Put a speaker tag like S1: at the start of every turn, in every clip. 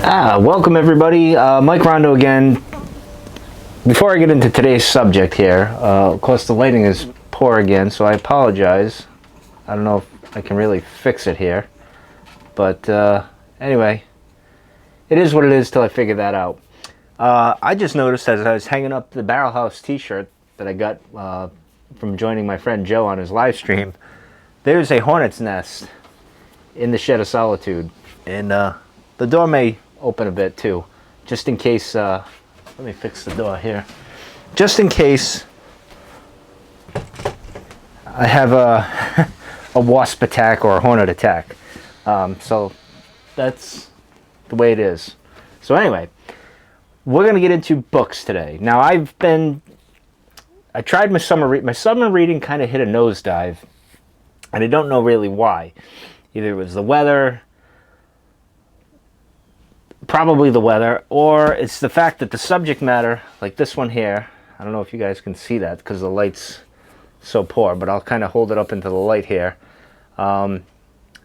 S1: Welcome everybody, Mike Rondo again. Before I get into today's subject here, of course the lighting is poor again, so I apologize. I don't know if I can really fix it here, but anyway, it is what it is till I figure that out. I just noticed as I was hanging up the Barrel House t-shirt that I got from joining my friend Joe on his live stream, there's a hornet's nest in the Shed of Solitude, and the door may open a bit too, just in case. Let me fix the door here, just in case I have a wasp attack or a hornet attack. So that's the way it is. So anyway, we're gonna get into books today. Now I tried my summer reading kind of hit a nosedive, and I don't know really why. Either it was the weather, probably the weather, or it's the fact that the subject matter, like this one here, I don't know if you guys can see that because the light's so poor, but I'll kind of hold it up into the light here.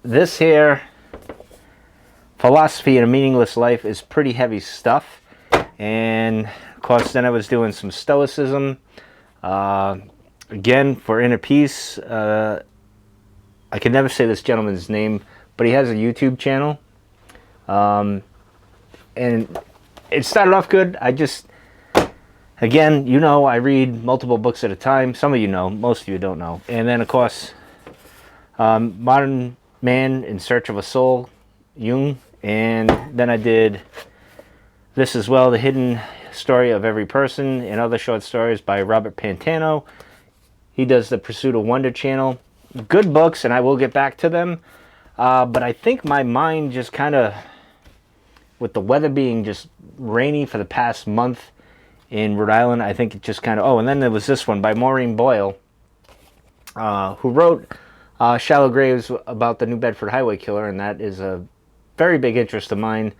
S1: This here, Philosophy in a Meaningless Life, is pretty heavy stuff. And of course then I was doing some Stoicism. Again, for Inner Peace, I can never say this gentleman's name, but he has a YouTube channel. And it started off good. Again, you know, I read multiple books at a time. Some of you know, most of you don't know. And then, of course, Modern Man in Search of a Soul, Jung. And then I did this as well, The Hidden Story of Every Person, and other short stories by Robert Pantano. He does the Pursuit of Wonder channel. Good books, and I will get back to them. But I think my mind just kind of, with the weather being just rainy for the past month in Rhode Island, I think it just kind of... Oh, and then there was this one by Maureen Boyle, who wrote Shallow Graves about the New Bedford Highway Killer, and that is a very big interest of mine,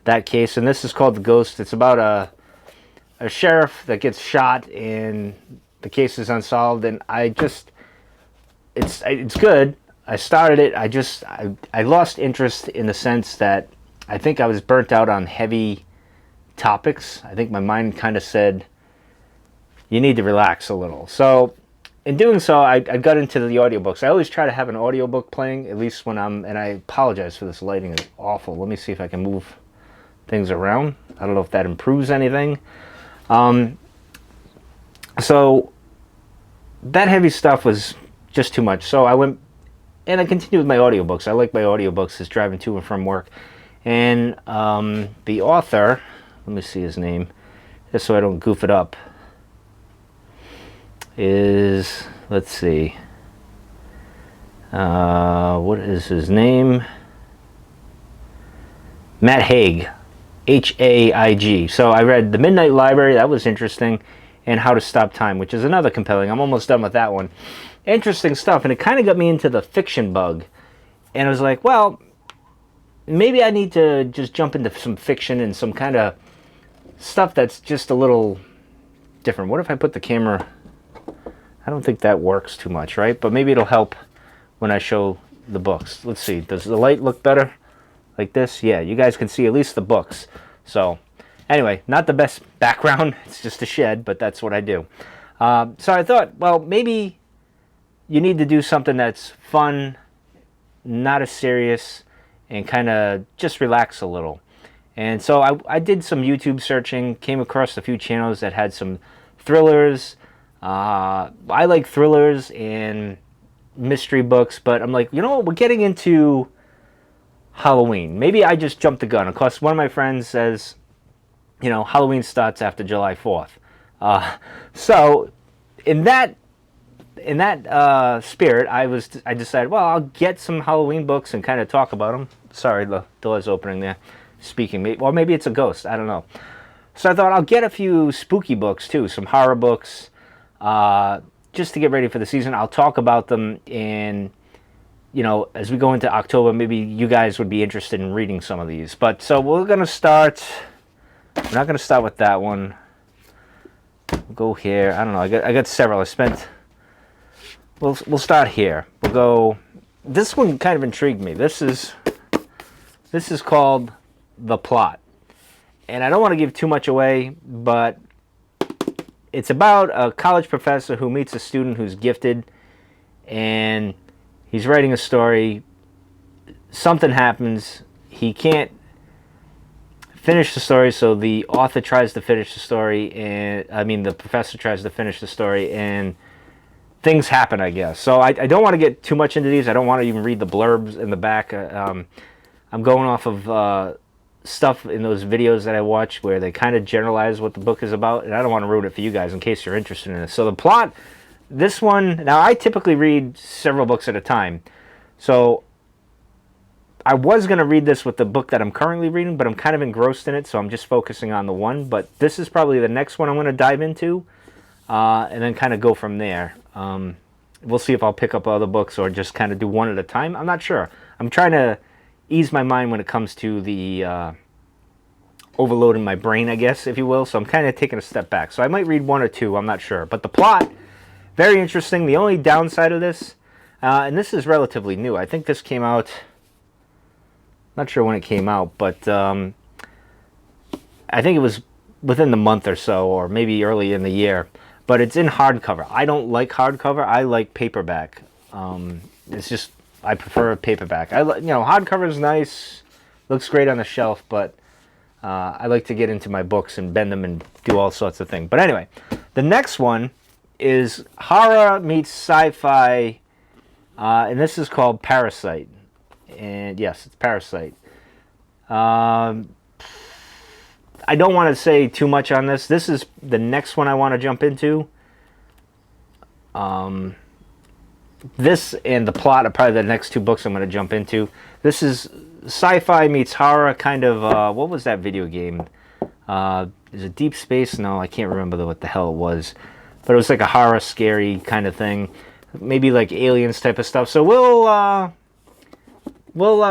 S1: that case. And this is called The Ghost. It's about a sheriff that gets shot, and the case is unsolved, and it's good. I started it. I lost interest in the sense that I think I was burnt out on heavy topics. I think my mind kind of said, you need to relax a little. So in doing so, I got into the audiobooks. I always try to have an audiobook playing, at least when and I apologize for this lighting, is awful. Let me see if I can move things around. I don't know if that improves anything. So that heavy stuff was just too much. So I went, and I continued with my audiobooks. I like my audiobooks as driving to and from work. And the author, let me see his name, just so I don't goof it up, is, let's see, what is his name? Matt Haig, H-A-I-G. So I read The Midnight Library, that was interesting, and How to Stop Time, which is another compelling. I'm almost done with that one. Interesting stuff, and it kind of got me into the fiction bug. And I was like, well, maybe I need to just jump into some fiction and some kind of stuff that's just a little different. What if I put the camera... I don't think that works too much, right? But maybe it'll help when I show the books. Let's see. Does the light look better like this? Yeah, you guys can see at least the books. So anyway, not the best background. It's just a shed, but that's what I do. So I thought, well, maybe you need to do something that's fun, not as serious, and kind of just relax a little. And so I did some YouTube searching, came across a few channels that had some thrillers. I like thrillers and mystery books, but I'm like, you know what, we're getting into Halloween. Maybe I just jumped the gun. Of course, one of my friends says, you know, Halloween starts after July 4th. So in that spirit, I decided, well, I'll get some Halloween books and kind of talk about them. Sorry, the door's opening there, speaking. Or maybe it's a ghost, I don't know. So I thought I'll get a few spooky books too, some horror books, just to get ready for the season. I'll talk about them, and you know, as we go into October, maybe you guys would be interested in reading some of these. But so we're gonna start. We're not gonna start with that one. We'll go here. I don't know. I got several. We'll start here. We'll go. This one kind of intrigued me. This is called The Plot. And I don't want to give too much away, but it's about a college professor who meets a student who's gifted, and he's writing a story. Something happens. He can't finish the story, so the author tries to finish the story, and the professor tries to finish the story, and things happen, I guess. So I don't want to get too much into these. I don't want to even read the blurbs in the back. I'm going off of stuff in those videos that I watch where they kind of generalize what the book is about, and I don't want to ruin it for you guys in case you're interested in this. So the plot, this one, now I typically read several books at a time. So I was going to read this with the book that I'm currently reading, but I'm kind of engrossed in it, so I'm just focusing on the one. But this is probably the next one I'm going to dive into, and then kind of go from there. We'll see if I'll pick up other books or just kind of do one at a time. I'm not sure. I'm trying to ease my mind when it comes to the overloading my brain, I guess, if you will. So I'm kind of taking a step back. So I might read one or two. I'm not sure. But the plot, very interesting. The only downside of this, and this is relatively new. I think this came out, not sure when it came out, but I think it was within the month or so, or maybe early in the year. But it's in hardcover. I don't like hardcover. I like paperback. It's just, I prefer paperback. Hardcover is nice, looks great on the shelf, but I like to get into my books and bend them and do all sorts of things. But anyway, the next one is horror meets sci-fi, and this is called Parasite. And yes, it's Parasite. I don't want to say too much on this. This is the next one I want to jump into. This and the plot are probably the next two books I'm going to jump into. This is sci-fi meets horror, kind of, what was that video game? Is it Deep Space? No, I can't remember what the hell it was. But it was like a horror, scary kind of thing. Maybe like aliens type of stuff. So we'll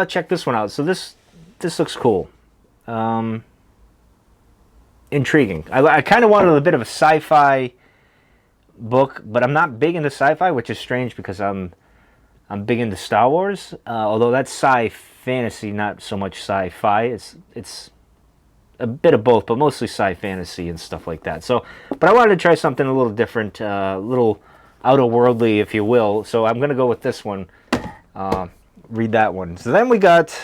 S1: check this one out. So this looks cool. Intriguing. I kind of wanted a bit of a sci-fi book, but I'm not big into sci-fi, which is strange because I'm big into Star Wars. Although that's sci-fantasy, not so much sci-fi. It's a bit of both, but mostly sci-fantasy and stuff like that. So, but I wanted to try something a little different, a little outer worldly, if you will. So I'm gonna go with this one. Read that one. So then we got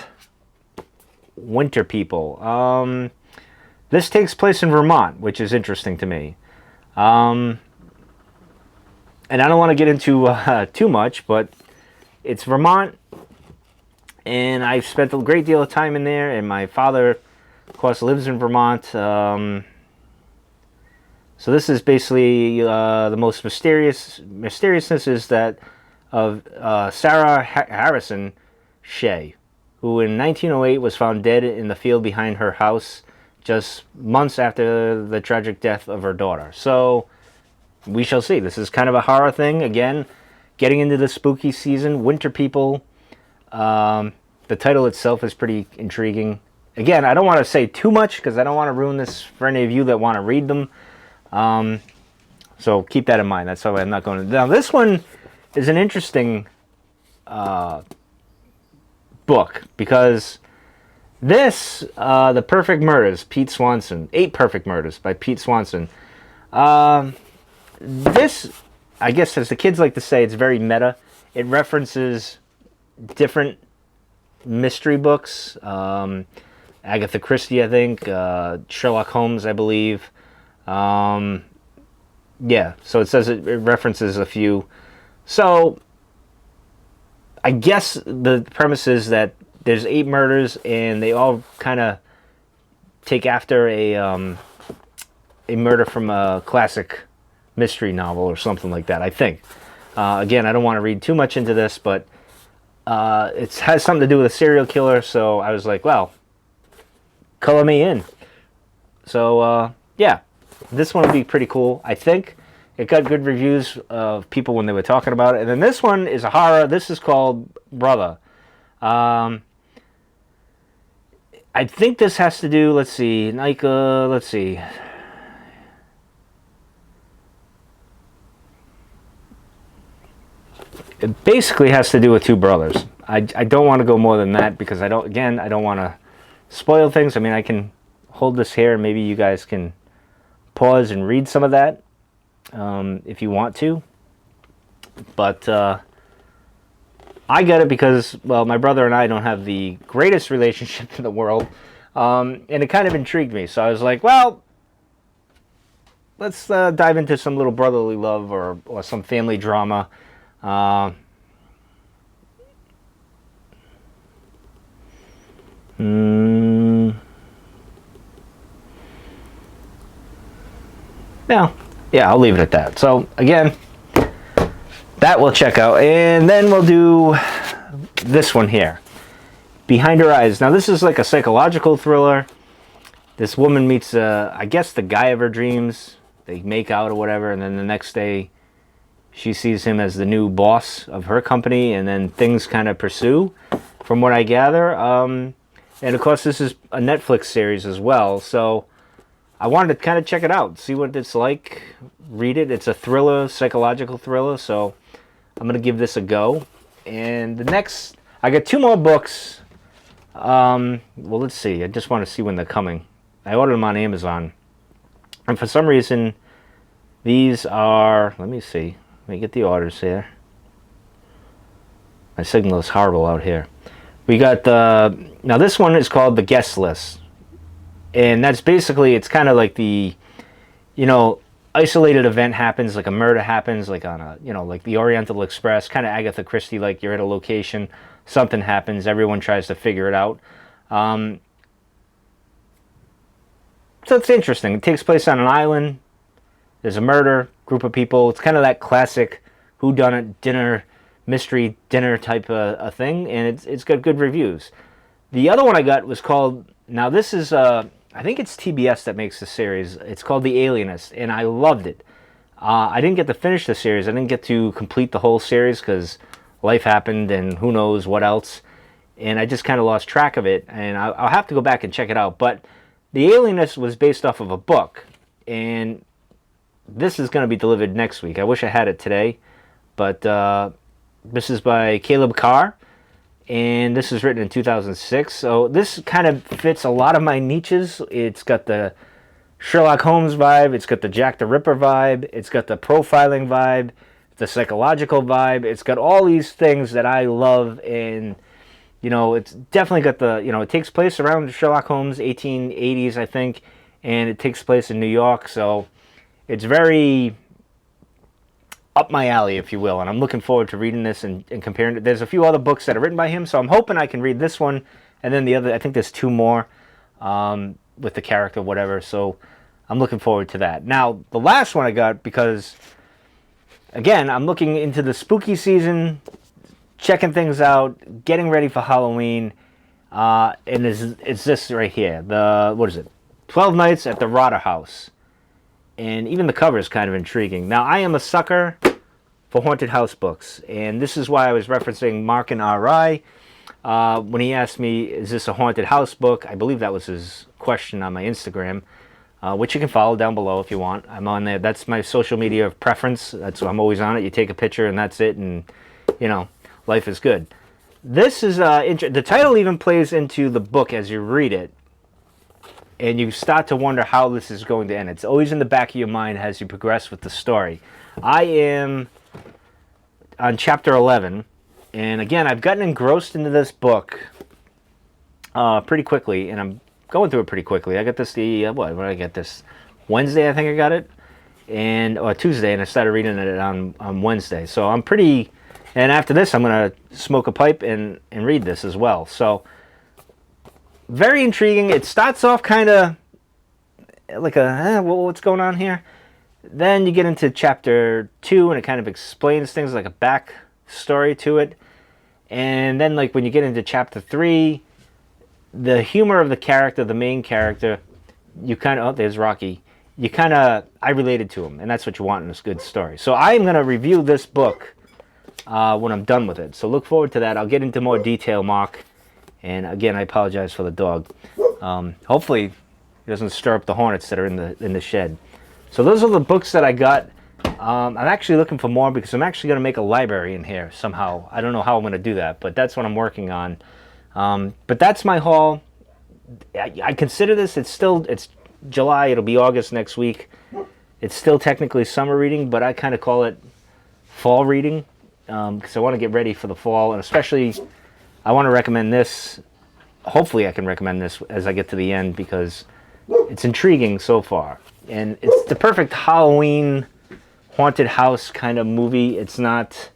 S1: Winter People. This takes place in Vermont, which is interesting to me. And I don't want to get into too much, but it's Vermont, and I've spent a great deal of time in there, and my father, of course, lives in Vermont. So this is basically the most mysteriousness is that of Sarah Harrison Shea, who in 1908 was found dead in the field behind her house just months after the tragic death of her daughter. So we shall see. This is kind of a horror thing. Again, getting into the spooky season. Winter People. The title itself is pretty intriguing. Again, I don't want to say too much because I don't want to ruin this for any of you that want to read them. So keep that in mind. That's why I'm not going to. Now, this one is an interesting book because this, The Perfect Murders, Pete Swanson. 8 Perfect Murders by Pete Swanson. This, I guess, as the kids like to say, it's very meta. It references different mystery books. Agatha Christie, I think. Sherlock Holmes, I believe. Yeah, so it says it references a few. So, I guess the premise is that there's 8 murders, and they all kind of take after a murder from a classic mystery novel or something like that, I think. Again, I don't want to read too much into this, but it has something to do with a serial killer, so I was like, well, color me in. So, yeah, this one will be pretty cool, I think. It got good reviews of people when they were talking about it. And then this one is a horror. This is called Brother. I think this has to do, let's see, let's see. It basically has to do with 2 brothers. I don't want to go more than that because I don't want to spoil things. I mean, I can hold this here, and maybe you guys can pause and read some of that if you want to. But I get it because, well, my brother and I don't have the greatest relationship in the world, and it kind of intrigued me. So I was like, well, let's dive into some little brotherly love or some family drama. Yeah, I'll leave it at that. So again, that we'll check out, and then we'll do this one here, Behind Her Eyes. Now this is like a psychological thriller. This woman meets, I guess, the guy of her dreams. They make out or whatever, and then the next day she sees him as the new boss of her company, and then things kind of pursue, from what I gather. And of course, this is a Netflix series as well, so I wanted to kind of check it out, see what it's like, read it. It's a thriller, psychological thriller, so I'm going to give this a go. And the next, I got 2 more books. Well, let's see. I just want to see when they're coming. I ordered them on Amazon. And for some reason, these are, let me see. Let me get the orders here. My signal is horrible out here. We got now this one is called The Guest List. And that's basically, it's kind of like the, isolated event happens, like a murder happens, like on a, like the Oriental Express, kind of Agatha Christie, like you're at a location, something happens, everyone tries to figure it out. So it's interesting. It takes place on an island. There's a murder, group of people. It's kind of that classic whodunit dinner, mystery dinner type of a thing, and it's got good reviews. The other one I got was called, now this is, I think it's TBS that makes the series. It's called The Alienist, and I loved it. I didn't get to finish the series. I didn't get to complete the whole series because life happened and who knows what else. And I just kind of lost track of it, and I'll have to go back and check it out. But The Alienist was based off of a book, and this is going to be delivered next week. I wish I had it today, but this is by Caleb Carr. And this is written in 2006, so this kind of fits a lot of my niches. It's got the Sherlock Holmes vibe, it's got the Jack the Ripper vibe, it's got the profiling vibe, the psychological vibe. It's got all these things that I love, and, it's definitely got the, it takes place around Sherlock Holmes, 1880s, I think, and it takes place in New York, so it's very up my alley, if you will, and I'm looking forward to reading this and comparing it. There's a few other books that are written by him, so I'm hoping I can read this one, and then the other, I think there's 2 more with the character, whatever, so I'm looking forward to that. Now, the last one I got, because, again, I'm looking into the spooky season, checking things out, getting ready for Halloween, and it's this right here, what is it, 12 Nights at the Rotter House. And even the cover is kind of intriguing. Now, I am a sucker for haunted house books, and this is why I was referencing Mark and RI when he asked me, is this a haunted house book? I believe that was his question on my Instagram, which you can follow down below if you want. I'm on there. That's my social media of preference. I'm always on it. You take a picture, and that's it, and, life is good. This is, the title even plays into the book as you read it. And you start to wonder how this is going to end. It's always in the back of your mind as you progress with the story. I am on chapter 11, and again, I've gotten engrossed into this book pretty quickly, and I'm going through it pretty quickly. I got this when did I get this? Wednesday, I think I got it, or Tuesday, and I started reading it on Wednesday. So I'm pretty, and after this, I'm going to smoke a pipe and read this as well. So very intriguing. It starts off kind of like what's going on here? Then you get into chapter 2, and it kind of explains things, like a back story to it. And then, like, when you get into chapter 3, the humor of the character, the main character, you kind of, there's Rocky. I related to him, and that's what you want in this good story. So I'm going to review this book when I'm done with it. So look forward to that. I'll get into more detail, Mark. And again, I apologize for the dog. Hopefully, it doesn't stir up the hornets that are in the shed. So those are the books that I got. I'm actually looking for more because I'm actually going to make a library in here somehow. I don't know how I'm going to do that, but that's what I'm working on. But that's my haul. I consider this, it's July, it'll be August next week. It's still technically summer reading, but I kind of call it fall reading, because I want to get ready for the fall, and especially I want to recommend this. Hopefully I can recommend this as I get to the end, because it's intriguing so far. And it's the perfect Halloween haunted house kind of movie. It's not,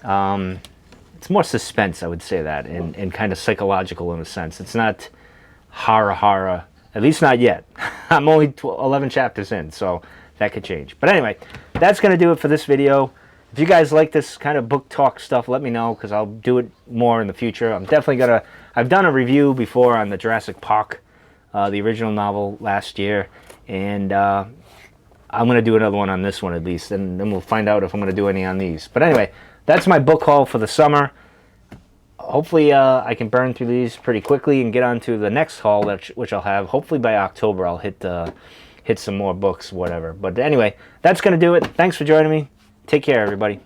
S1: it's more suspense, I would say that, and kind of psychological in a sense. It's not horror, at least not yet. I'm only 11 chapters in, so that could change. But anyway, that's going to do it for this video. If you guys like this kind of book talk stuff, let me know, because I'll do it more in the future. I'm definitely going to, I've done a review before on the Jurassic Park, the original novel last year, and I'm going to do another one on this one at least, and then we'll find out if I'm going to do any on these. But anyway, that's my book haul for the summer. Hopefully I can burn through these pretty quickly and get on to the next haul, which I'll have. Hopefully by October I'll hit some more books, whatever. But anyway, that's going to do it. Thanks for joining me. Take care, everybody.